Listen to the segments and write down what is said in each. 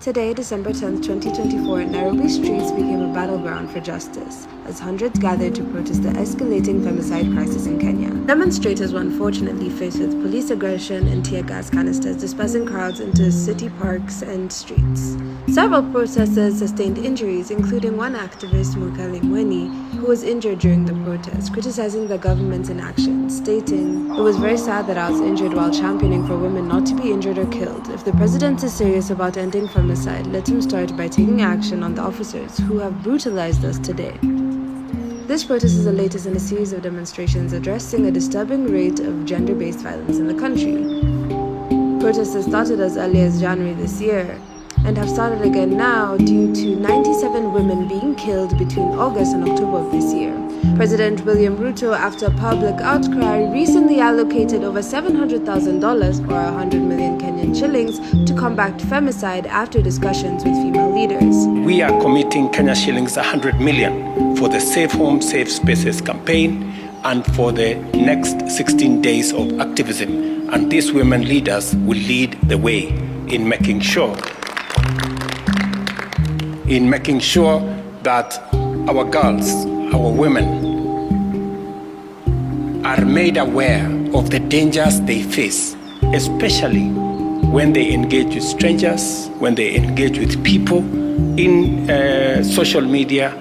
Today, December 10, 2024, Nairobi streets became a battleground for justice as hundreds gathered to protest the escalating femicide crisis in Kenya. Demonstrators were unfortunately faced with police aggression and tear gas canisters dispersing crowds into city parks and streets. Several protesters sustained injuries, including one activist, Mukali Mweni, who was injured during the protest, criticizing the government's inaction, stating, "It was very sad that I was injured while championing for women not to be injured or killed. If the president is serious about ending femicide, let him start by taking action on the officers who have brutalized us today." This protest is the latest in a series of demonstrations addressing a disturbing rate of gender-based violence in the country. Protests started as early as January this year and have started again now due to 97 women being killed between August and October of this year. President William Ruto, after a public outcry, recently allocated over $700,000 or 100 million Kenyan shillings to combat femicide after discussions with female leaders. We are committing Kenya shillings 100 million for the Safe Home, Safe Spaces campaign and for the next 16 days of activism. And these women leaders will lead the way in making sure that our girls, our women, are made aware of the dangers they face, especially when they engage with strangers, when they engage with people in social media,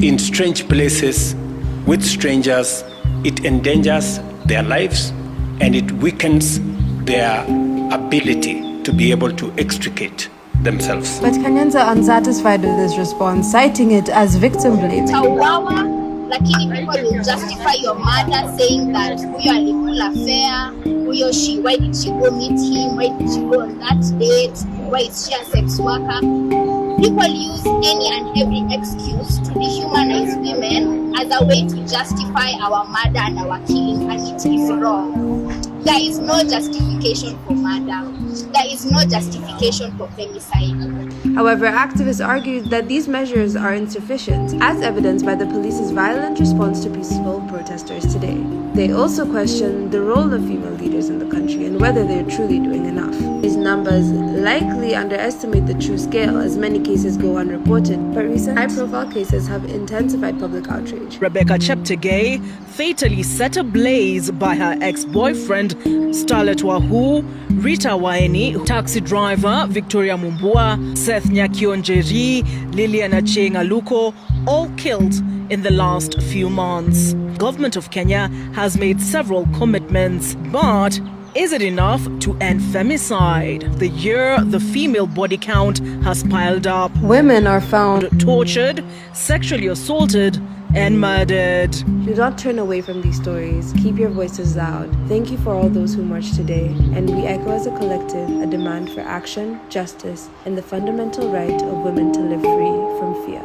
in strange places, with strangers. It endangers their lives and it weakens their ability to be able to extricate themselves. But Kenyans are unsatisfied with this response, citing it as victim blaming. Lakini people will justify your mother saying that huyo alikula fare, why did she go meet him, why did she go on that date, why is she a sex worker? People use any and every excuse to dehumanize women as a way to justify our murder and our killing, and it is wrong. There is no justification for murder. There is no justification for femicide. However, activists argued that these measures are insufficient, as evidenced by the police's violent response to peaceful protesters today. They also questioned the role of female leaders in the country and whether they're truly doing enough. These numbers likely underestimate the true scale, as many cases go unreported, but recent high-profile cases have intensified public outrage. Rebecca Cheptegei, fatally set ablaze by her ex-boyfriend, Starlet Wahu, Rita Waeni, taxi driver Victoria Mumbua, Seth Nyakionjeri, Lilian Achieng Aluko, all killed in the last few months. Government of Kenya has made several commitments, but is it enough to end femicide? The year the female body count has piled up. Women are found tortured, sexually assaulted, and murdered. Do not turn away from these stories. Keep your voices loud. Thank you for all those who marched today. And we echo as a collective a demand for action, justice, and the fundamental right of women to live free from fear.